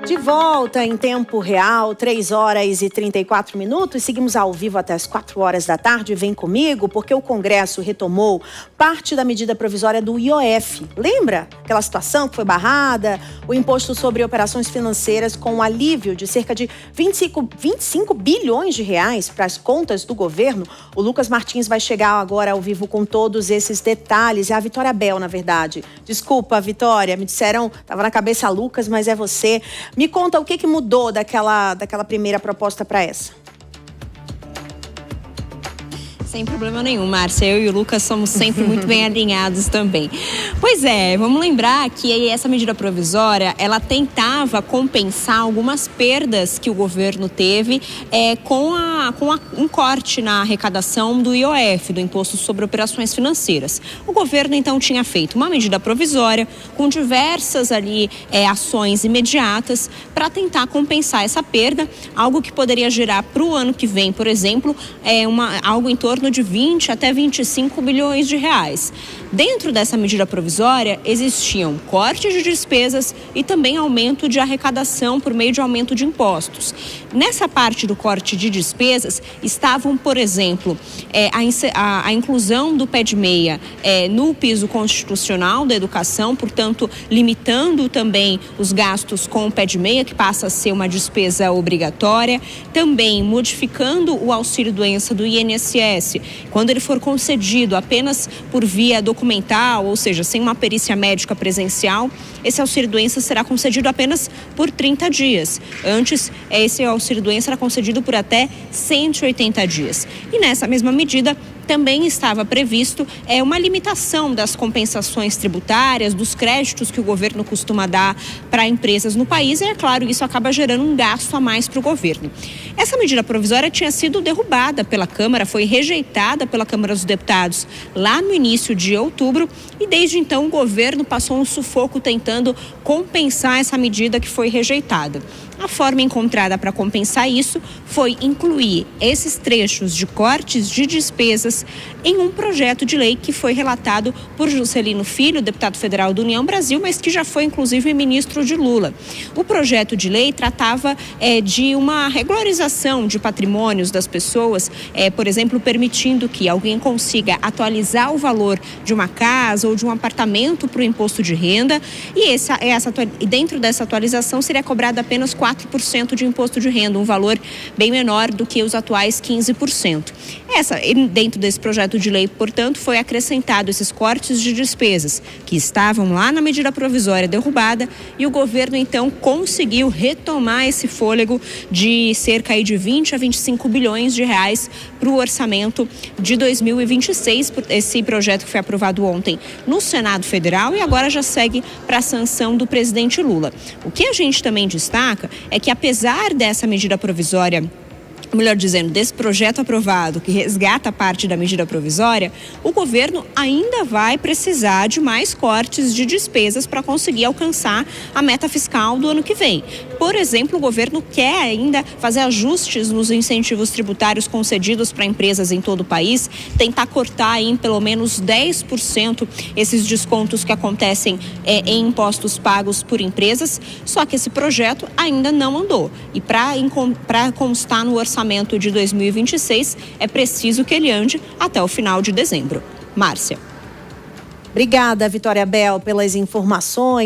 De volta em tempo real, 3h34. Seguimos ao vivo até as 4 horas da tarde. Vem comigo, porque o Congresso retomou parte da medida provisória do IOF. Lembra aquela situação que foi barrada? O imposto sobre operações financeiras com um alívio de cerca de 25 bilhões de reais para as contas do governo. O Lucas Martins vai chegar agora ao vivo com todos esses detalhes. É a Vitória Bel, na verdade. Desculpa, Vitória, me disseram, estava na cabeça Lucas, mas é você. Me conta o que mudou daquela primeira proposta para essa. Sem problema nenhum, Márcia. Eu e o Lucas somos sempre muito bem alinhados também. Pois é, vamos lembrar que essa medida provisória, ela tentava compensar algumas perdas que o governo teve com um corte na arrecadação do IOF, do Imposto sobre Operações Financeiras. O governo, então, tinha feito uma medida provisória com diversas ações imediatas para tentar compensar essa perda, algo que poderia gerar para o ano que vem, por exemplo, algo em torno de 20 até 25 bilhões de reais. Dentro dessa medida provisória, existiam cortes de despesas e também aumento de arrecadação por meio de aumento de impostos. Nessa parte do corte de despesas, estavam, por exemplo, a inclusão do PED-6 no piso constitucional da educação, portanto, limitando também os gastos com o PED-6, que passa a ser uma despesa obrigatória, também modificando o auxílio-doença do INSS, quando ele for concedido apenas por via documental, ou seja, sem uma perícia médica presencial, esse auxílio-doença será concedido apenas por 30 dias. Antes, esse auxílio-doença era concedido por até 180 dias. E nessa mesma medida, também estava previsto uma limitação das compensações tributárias, dos créditos que o governo costuma dar para empresas no país, e é claro, isso acaba gerando um gasto a mais para o governo. Essa medida provisória tinha sido derrubada pela Câmara, foi rejeitada pela Câmara dos Deputados lá no início de outubro, e desde então o governo passou um sufoco tentando compensar essa medida que foi rejeitada. A forma encontrada para compensar isso foi incluir esses trechos de cortes de despesas em um projeto de lei que foi relatado por Juscelino Filho, deputado federal do União Brasil, mas que já foi inclusive ministro de Lula. O projeto de lei tratava de uma regularização de patrimônios das pessoas, por exemplo, permitindo que alguém consiga atualizar o valor de uma casa ou de um apartamento para o imposto de renda, e dentro dessa atualização seria cobrado apenas 4% de imposto de renda, um valor bem menor do que os atuais 15%. Dentro desse projeto de lei, portanto, foi acrescentado esses cortes de despesas que estavam lá na medida provisória derrubada, e o governo, então, conseguiu retomar esse fôlego de cerca de 20 a 25 bilhões de reais para o orçamento de 2026, esse projeto que foi aprovado ontem no Senado Federal e agora já segue para a sanção do presidente Lula. O que a gente também destaca é que, apesar dessa medida provisória, melhor dizendo, desse projeto aprovado que resgata parte da medida provisória, o governo ainda vai precisar de mais cortes de despesas para conseguir alcançar a meta fiscal do ano que vem. Por exemplo, o governo quer ainda fazer ajustes nos incentivos tributários concedidos para empresas em todo o país, tentar cortar em pelo menos 10% esses descontos que acontecem em impostos pagos por empresas, só que esse projeto ainda não andou. E para constar no orçamento de 2026, é preciso que ele ande até o final de dezembro. Márcia. Obrigada, Vitória Bel, pelas informações.